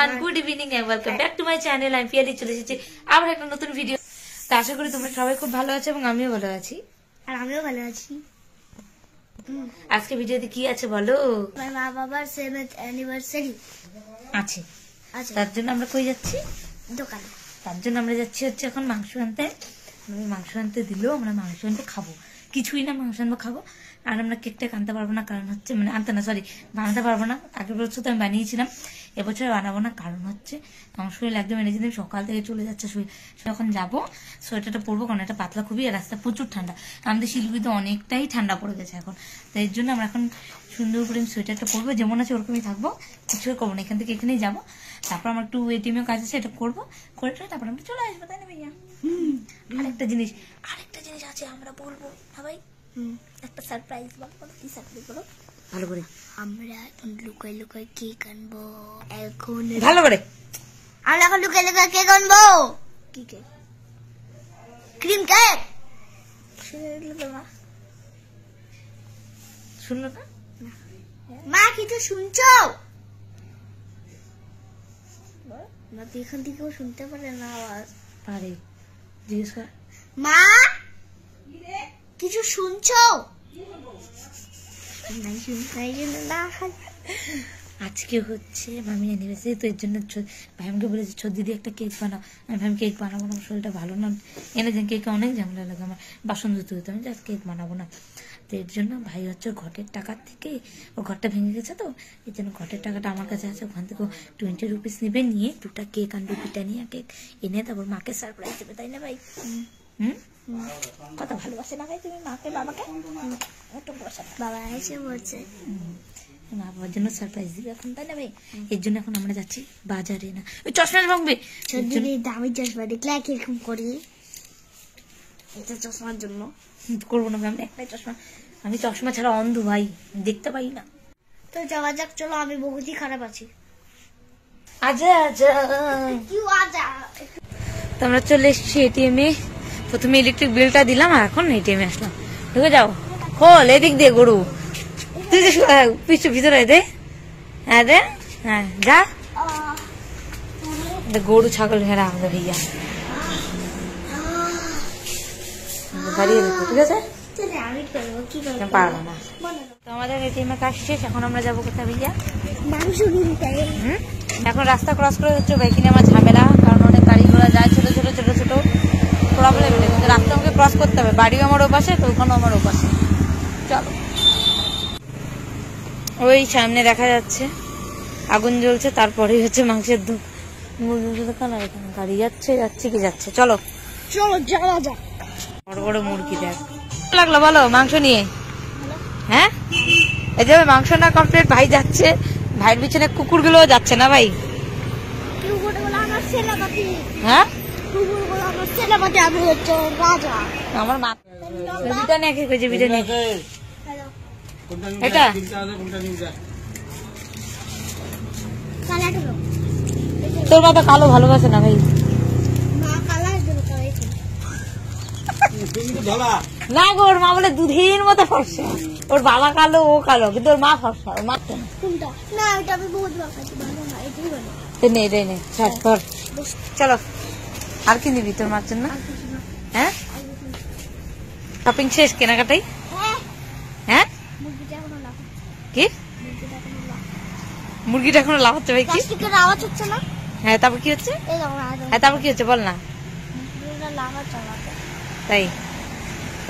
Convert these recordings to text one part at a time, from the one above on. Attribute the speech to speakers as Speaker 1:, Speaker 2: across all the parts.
Speaker 1: Everyone, good evening and welcome back to my channel. আমি পিয়ালি চলে এসেছি আবার একটা নতুন ভিডিও। তো আশা করি তোমরা সবাই খুব ভালো আছো এবং আমিও ভালো আছি।
Speaker 2: আর আমিও ভালো আছি।
Speaker 1: আজকে ভিডিওতে কি আছে বলো?
Speaker 2: আমার মা বাবার 7th অ্যানিভার্সারি
Speaker 1: আছে, তার জন্য আমরা কই যাচ্ছি?
Speaker 2: দোকানে।
Speaker 1: তার জন্য আমরা যাচ্ছি হচ্ছে এখন মাংস আনতে। মাংস আনতে দিলেও আমরা মাংস আনতে খাবো, কিছুই না মাংস আনবো খাবো। আর আমরা কেকটা আনতে পারবো না, কারণ হচ্ছে মানে আনতে না সরি বানাতে পারবো না। আগের বছর তো আমি বানিয়েছিলাম, এবছর বানাবো না, কারণ হচ্ছে আমার শরীর একদম এনেছি। সকাল থেকে চলে যাচ্ছে শরীর, যখন যাবো সোয়েটারটা পরবো, কারণ এটা পাতলা খুবই, আর রাস্তা প্রচুর ঠান্ডা। আমাদের শিলিগুড়িতে অনেকটাই ঠান্ডা পড়ে গেছে এখন, তো এর জন্য আমরা এখন সুন্দর করে সোয়েটারটা পরবো, যেমন আছে ওরকমই থাকবো, কিছু করবো না, এখান থেকে এখানেই যাবো। তারপর আমার একটু এটিএমের কাজ আছে, এটা করবো, করে তারপর আমরা চলে আসবো, তাই না ভাইয়া? আরেকটা জিনিস আছে, আমরা বলবো সবাই একটা সারপ্রাইজ। বলো কি সারপ্রাইজ বলো ভালো করে।
Speaker 2: আমরা এখন লুকাই লুকাই কেক আনবো। এখন
Speaker 1: ভালো করে
Speaker 2: আমরা এখন লুকাই লুকাই কেক আনবো। কি কেক? Cream cake.
Speaker 1: শুনলো না
Speaker 2: মা? কিছু শুনছো? না তো এখান থেকেও শুনতে পারে না আওয়াজ।
Speaker 1: পারে, জিজ্ঞেস কর।
Speaker 2: মা কিছু শুনছো?
Speaker 1: আজকে হচ্ছে মামি অ্যানিভার্সারি, তো এর জন্য ভাই আমাকে বলেছে ছোট দিদি একটা কেক বানাও। আমি ভাই কেক বানাবো না, শরীরটা ভালো না, এনে দিন কেক অনেক ঝামেলা লাগে, আমার বাসন ধুতে হতো, আমি জাস্ট কেক বানাবো না। তো এর জন্য ভাই হচ্ছে ঘটের টাকার থেকে, ও ঘরটা ভেঙে গেছে, তো এর জন্য ঘটের টাকাটা আমার কাছে আছে, ওখান থেকে 20 রুপিস নেবে, নিয়ে 2টা কেক আনবে, ব্রিটানিয়া কেক এনে তারপর মাকে সারপ্রাইজ দেবে, তাই না ভাই? কত ভালোবাসে না ভাই তুমি মাকে বাবাকে?
Speaker 2: বাবা এসে বলছে
Speaker 1: মা বাবার জন্য সারপ্রাইজ দিবে এখন, তাই না ভাই? এর জন্য এখন আমরা যাচ্ছি বাজারে। না ওই চশমা ভাঙবে,
Speaker 2: দামি চশমা দেখলে কিরকম করি, এটা চশমার জন্য
Speaker 1: করবো না ভাই, আমরা একটাই চশমা, আমি চশমা ছাড়া অন্ধ ভাই, দেখতে পাই না।
Speaker 2: তো যাওয়া যাক, চলো। আমি বহুতই খারাপ আছি।
Speaker 1: আজা আজা
Speaker 2: কি আজা।
Speaker 1: তো আমরা চলে এসেছি এটিএম এ, প্রথমে ইলেকট্রিক বিলটা দিলাম, আর এখন এটিএম এ আসলাম। ঢুকে যাও, খোল এদিক দিয়ে গরু, তুই যে পিছু ভিতরে দে, হ্যাঁ দে, হ্যাঁ যা। গরু ছাগল ভেড়া আমাদের ভাইয়া দাঁড়িয়ে দেখো, ঠিক আছে? পারবো না। তো আমাদের এটিএম এর কাজ শেষ, এখন আমরা যাবো কোথায় ভাইয়া?
Speaker 2: মাংস কিনতে।
Speaker 1: এখন রাস্তা ক্রস করে হচ্ছে বাইক কিনে আমার ঝামেলা, কারণ অনেক গাড়ি ঘোড়া যায়, ছোট ছোট ছোট ছোট প্রবলেম নেই, কিন্তু রাস্তা আমাকে ক্রস করতে হবে, বাড়িও আমার ওপাশে, তো ওখানেও আমার ওপাশে। চলো, ওই সামনে দেখা যাচ্ছে আগুন জ্বলছে, তারপরেই হচ্ছে মাংসের মুরগির দোকান, আর এখানে গাড়ি যাচ্ছে যাচ্ছে কি যাচ্ছে। চলো
Speaker 2: চলো যাওয়া যাক।
Speaker 1: বড় বড় মুরগি দেখ লাগলো বলো মাংস নিয়ে। হ্যাঁ এই যে মাংস না কমপ্লিট, ভাই যাচ্ছে, ভাইয়ের পিছনে কুকুরগুলো যাচ্ছে না ভাই? হ্যাঁ আমার মা বিরিয়ানি এক কেজি বিরিয়ানি, এটা তোর মা তো কালো ভালোবাসে না ভাই? না গো, ওর মা বলে দুধের মতো ফর্সা, ওর বাবা কালো ও কালো, কিন্তু ওর মা ফর্সা, ওর মা চলো। আর কি নিবি তোর মার জন্য? হ্যাঁ শপিং শেষ, কেনাকাটাই? হ্যাঁ কি মুরগিটা এখনো লাভ হচ্ছে ভাই? কি
Speaker 2: আওয়াজ হচ্ছে না?
Speaker 1: হ্যাঁ তারপর কি হচ্ছে? হ্যাঁ তারপর কি হচ্ছে বল না? তাই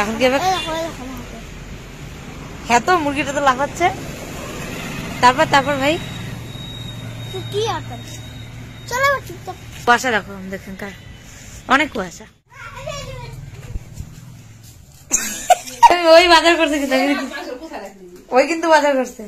Speaker 1: এখন কি হবে? হ্যাঁ তো মুরগিটা তো লাফাচ্ছে, তারপর তারপর ভাই
Speaker 2: কি চলো
Speaker 1: কুয়াশা দেখো আমাদের এখানকার, অনেক কুয়াশা। ওই বাজার করছে, কিন্তু ওই কিন্তু বাজার করছে।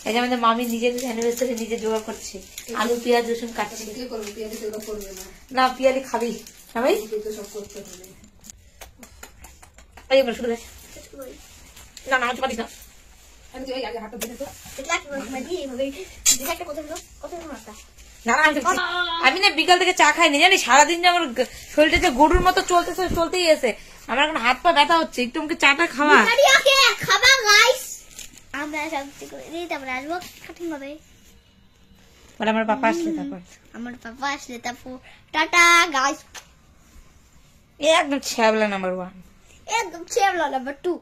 Speaker 1: এই যে আমাদের মামি নিজের অ্যানিভার্সারি নিজে জোগাড় করছে, আলু পেঁয়াজ রসুন কাটছে। না পিয়ালি খাবি না ভাই? না না পারিস না, আমি না বিকাল থেকে চা খাইনি জানি, সারাদিন যে আমার শরীরটা যে গরুর মতো চলতেই আছে, আমার এখন হাত পা ব্যথা হচ্ছে, একটু আমাকে চাটা খাওয়া।
Speaker 2: আমরা সব কিছু করে দিই, তারপরে আসবো কাটিং হবে।
Speaker 1: বলে আমার পাপা আসলে তারপর
Speaker 2: আমার পাপা আসলে তারপর টাটা গাইস।
Speaker 1: একদম ছ্যাবলা নাম্বার 1।
Speaker 2: একদম ছেবলা নাম্বার 2।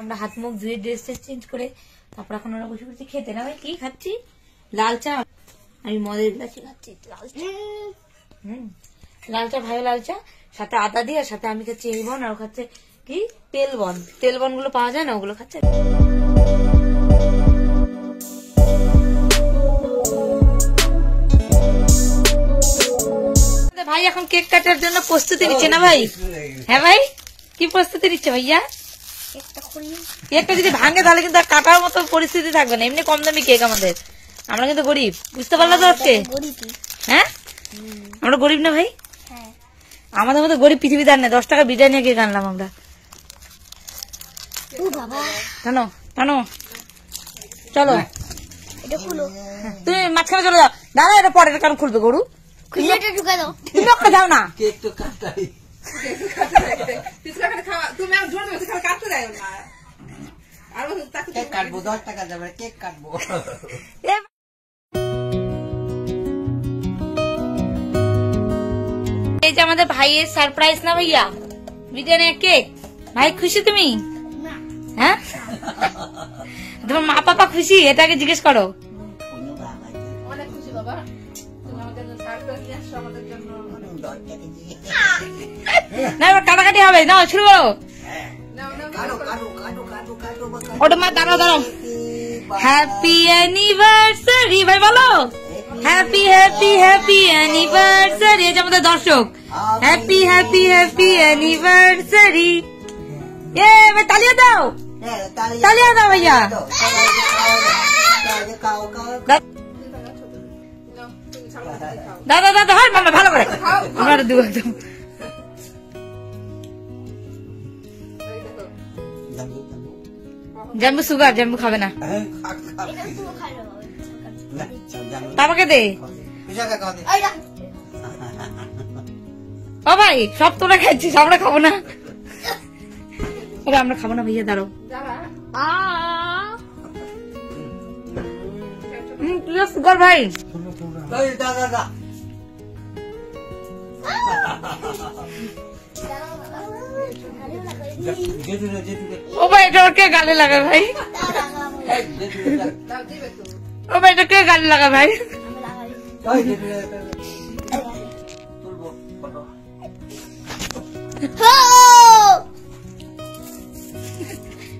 Speaker 1: আমরা হাত মুখ ধুয়ে ড্রেস চেঞ্জ করে তারপর এখন ওরা বসে বসে খেতে। না ভাই কি খাচ্ছি? লাল চা। আমি মদের গ্লাসে খাচ্ছি লাল চা। লাল চা, ভাই লাল চা, সাথে আদা দিয়ে, আর সাথে আমি খাচ্ছি এই বন, আর ও খাচ্ছে কি তেল বন। তেল বন গুলো পাওয়া যায় না, ওগুলো খাচ্ছে। ভাই এখন কেক কাটার জন্য প্রস্তুতি নিচ্ছে না ভাই? হ্যাঁ ভাই, কি প্রস্তুতি নিচ্ছে ভাইয়া?
Speaker 2: একটা খুলি।
Speaker 1: কেকটা যদি ভাঙে তাহলে কিন্তু আর কাটার মতো পরিস্থিতি থাকবে না। এমনি কম দামি কেক আমাদের, আমরা কিন্তু গরিব, বুঝতে পারলো তো আজকে?
Speaker 2: গরিবই।
Speaker 1: হ্যাঁ, আমরা গরিব না ভাই?
Speaker 2: হ্যাঁ।
Speaker 1: আমাদের মতো গরিব পৃথিবীতে আর নেই। 10 টাকা বিরিয়ানি কেক আনলাম আমরা।
Speaker 2: ও বাবা,
Speaker 1: টানো টানো, চলো
Speaker 2: এটা খুলো।
Speaker 1: তুমি মাঝখানে চলে যাও। দাঁড়া, এটা পরে কারণ খুলবে গরু।
Speaker 2: খুলে এটা ঢুকে দাও।
Speaker 1: তুমি একটা যাও না।
Speaker 3: কেক তো কাটাই কেক কাটবো, 10 টাকা যাবে, কেক কাটবো।
Speaker 1: এই যে আমাদের ভাইয়ের সারপ্রাইজ না ভাইয়া, বিরিয়ানি কেক। ভাই খুশি তুমি?
Speaker 2: না।
Speaker 1: হ্যাঁ, তোমার মা পাপা খুশি? এটাকে জিজ্ঞেস করো। না এবার কাটাকাটি হবে, নাও শুরু করো। ওটা মা দাঁড়াও দাঁড়াও। হ্যাপি অ্যানিভার্সারি ভাই বলো। Happy happy happy anniversary. এই যে আমাদের দর্শক, হ্যাপি হ্যাপি হ্যাপি অ্যানিভার্সারি। এ ভাই তালিয়া দাও, তালিয়া দাও ভাইয়া। দাদা দাদা হয় মামা ভালো করে আমার দেবো একদম। জাম্বু সুগার, জাম্বু খাবে না। বাবাকে দে। ও ভাই সব তোরা খাচ্ছিস, আমরা খাবো না। আমরা খাবো না ভাইয়া, দাঁড়ো। সুগার ভাই। ও ভাই এটা কে গালে লাগা ভাই? ও ভাই এটা কে গালে লাগা ভাই?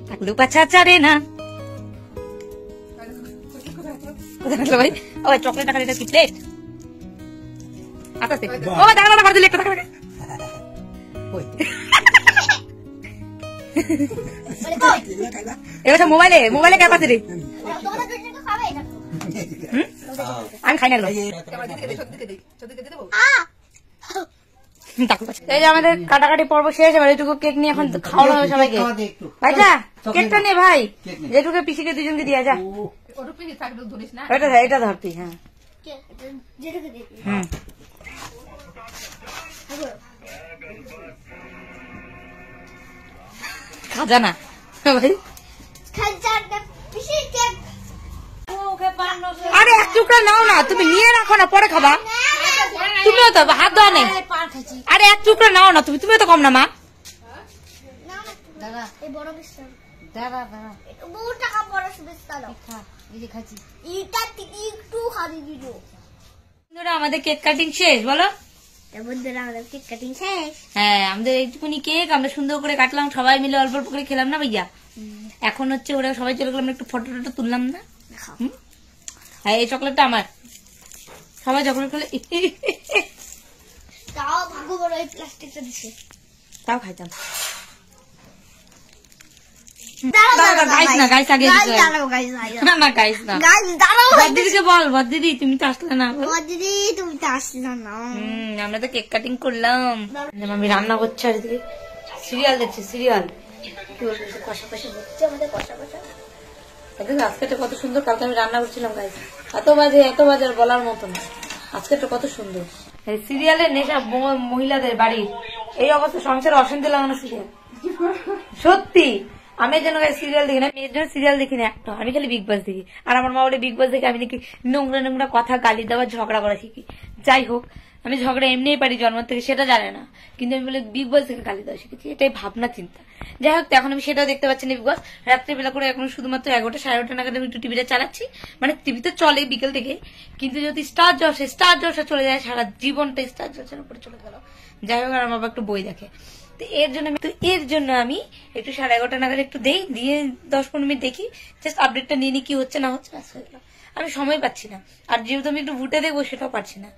Speaker 1: থাকলেও পাছা চারে না। কোথায় থাকলো ভাই? ও ভাই চকলেট টাকা এটা কি প্লেট? আস্তে আস্তে। ও দাঁড়া দাঁড়া, দিলে একটা টাকা। এবার মোবাইলে মোবাইলে ক্যাপাসিটি আমি খাই না। এই যে আমাদের কাটাকাটি পর্ব শেষ। এবার এটুকু কেক নিয়ে এখন খাওয়ানো হবে সবাইকে। ভাইটা কেকটা নে ভাই, যেটুকু পিসিকে দুজনকে দিয়া যা। এটা ধরতি। হ্যাঁ খাজা না ভাই। আরে এক টুকরা নাও না, তুমি নিয়ে রাখো না, পরে খাবা। তুমিও তো হাত ধোয়া নেই। আরে এক টুকরা নাও না তুমি, তুমিও তো কম না মা। আমাদের কেক কাটিং শেষ বলো।
Speaker 2: আমাদের কেক কাটিং শেষ।
Speaker 1: হ্যাঁ আমাদের এইটুকুনি কেক আমরা সুন্দর করে কাটলাম, সবাই মিলে অল্প অল্প করে খেলাম না ভাইয়া। এখন হচ্ছে ওরা সবাই চলে গেলাম, একটু ফটো টটো তুললাম না। হ্যাঁ এই চকলেটটা আমার, সবাই চকলেট খেলে
Speaker 2: তাও ভাগ্য বড় এই প্লাস্টিকটা দিছে,
Speaker 1: তাও খাইতাম। আমরা তো কেক কাটিং করলাম, আমি রান্না করছি আর এদিকে সিরিয়াল দেখছি। সিরিয়াল কষা কষা হচ্ছে আমাদের, কষা কষা। আজকে তো কত সুন্দর, কালকে আমি রান্না করছিলাম গাইস, এত বাজে আর বলার মতো না। আজকে তো কত সুন্দর সিরিয়ালের নেশা মহিলাদের বাড়ির এই অবস্থা, সংসারে অশান্তি লাগানো সিরিয়াল সত্যি। আমি যেন সিরিয়াল দেখি না, মেয়ের জন্য সিরিয়াল দেখি না একটা, আমি খালি বিগ বস দেখি। আর আমার মা বলে বিগ বস দেখে আমি নাকি নোংরা নোংরা কথা, গালি দেওয়া, ঝগড়া করা শিখি। যাই হোক, আমি ঝগড়া এমনিই পারি জন্ম থেকে, সেটা জানে না, কিন্তু আমি বলে বিগ বস থেকে গালি দেওয়া শিখেছি, এটাই ভাবনা চিন্তা। যাই হোক, এখন আমি সেটাও দেখতে পাচ্ছি না বিগ বস। রাত্রিবেলা করে এখন শুধুমাত্র 11টা 11:30 নাগাদ আমি একটু টিভিটা চালাচ্ছি, মানে টিভি তো চলে বিকেল থেকে, কিন্তু যদি স্টার জলসা চলে যায়, সারা জীবনটা স্টার জলসার উপরে চলে গেল। যাই হোক, আর আমার বাবা একটু বই দেখে, তো এর জন্য আমি একটু 11:30 নাগাদ একটু দিয়ে 10-15 মিনিট দেখি, জাস্ট আপডেটটা নিয়ে নি কি হচ্ছে না হচ্ছে, ব্যাস হয়ে গেল। আমি সময় পাচ্ছি না, আর যেহেতু আমি একটু ভুটে দেখবো সেটাও পারছি না,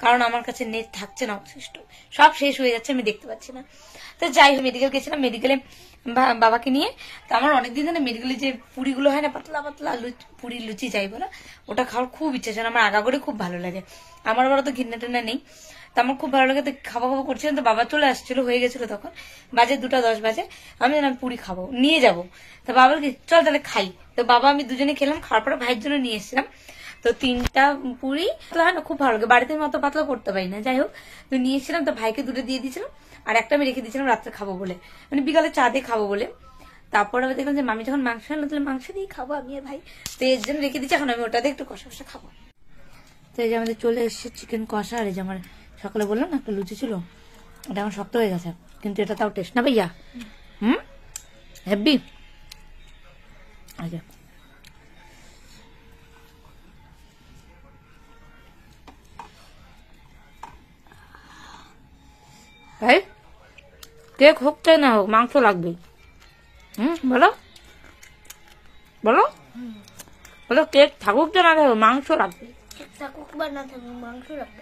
Speaker 1: কারণ আমার কাছে নেট থাকছে না, অবশিষ্ট সব শেষ হয়ে যাচ্ছে, আমি দেখতে পাচ্ছি না। তো যাই হোক, মেডিকেল গেছিলাম, মেডিকেলে বাবাকে নিয়ে। তো আমার অনেকদিন ধরে মেডিকেলে যে পুরিগুলো হয় না, পাতলা পাতলা পুরি লুচি যাই বলো, ওটা খাওয়ার খুব ইচ্ছা ছিল, আমার আগা করে খুব ভালো লাগে। আমার বড় তো ঘৃণা টেনা নেই, তো আমার খুব ভালো লাগে, তো খাবো খাবো করছিলাম। তো বাবা চলে আসছিল, হয়ে গেছিল তখন, বাজে 2:10 বাজে। আমি জানাম পুরি খাবো, নিয়ে যাবো। তো বাবার কি, চল তাহলে খাই। তো বাবা আমি দুজনে খেলাম, খাওয়ার পরে ভাইয়ের জন্য নিয়ে এসেছিলাম। তো 3টা পুরি হয় না, খুব ভালো লাগে, বাড়িতে আমি অত পাতলা করতে পারি না। যাই হোক, তো নিয়ে এসেছিলাম, তো ভাইকে 2টা দিয়ে দিয়েছিলাম, আর একটা আমি রেখে দিয়েছিলাম রাত্রে খাবো বলে, মানে বিকালে চা দিয়ে খাবো বলে। তারপর আমি দেখলাম যে মামি যখন মাংস আনলো, তাহলে মাংস দিয়ে খাবো আমি আর ভাই, তো এর জন্য রেখে দিচ্ছি। এখন আমি ওটাতে একটু কষা কষা খাবো। তো এই যে আমাদের চলে এসেছে চিকেন কষা, আর এই যে আমার সকালে বললাম না একটা লুচি ছিল, এটা আমার শক্ত হয়ে গেছে, কিন্তু এটা তাও টেস্ট না ভাইয়া, হেভি। আচ্ছা, ভাই কেক হোক চাই না হোক, মাংস লাগবে। বলো বলো বলো, কেক থাকুক চাই না থাকুক, মাংস লাগবে।
Speaker 2: থাকুক বা না থাকুক, মাংস রাখবে।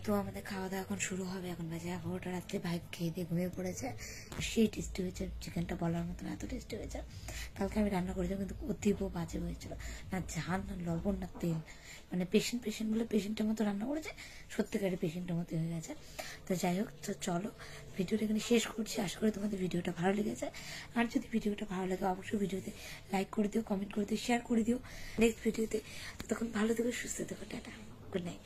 Speaker 1: তো আমাদের খাওয়া দাওয়া এখন শুরু হবে, এখন বাজে 11টা রাত্রে। ভাই খেয়ে দিয়ে ঘুমিয়ে পড়েছে, সেই টেস্টি হয়েছে চিকেনটা, বলার মতন এত টেস্টি হয়েছে। কালকে আমি রান্না করেছিলাম, কিন্তু অতীব বাজে হয়েছিল, না ঝাল না লবণ না তেল, মানে পেশেন্ট বলে পেশেন্টের মতো রান্না করেছে, সত্যিকারের পেশেন্টের মতো হয়ে গেছে। তো যাই হোক, তো চলো ভিডিওটা এখানে শেষ করছি, আশা করি তোমাদের ভিডিওটা ভালো লেগেছে। আর যদি ভিডিওটা ভালো লাগে, অবশ্যই ভিডিওতে লাইক করে দিও, কমেন্ট করে দিও, শেয়ার করে দিও। নেক্সট ভিডিওতে তখন ভালো থেকো, সুস্থ থেকো, টাটা, গুড নাইট।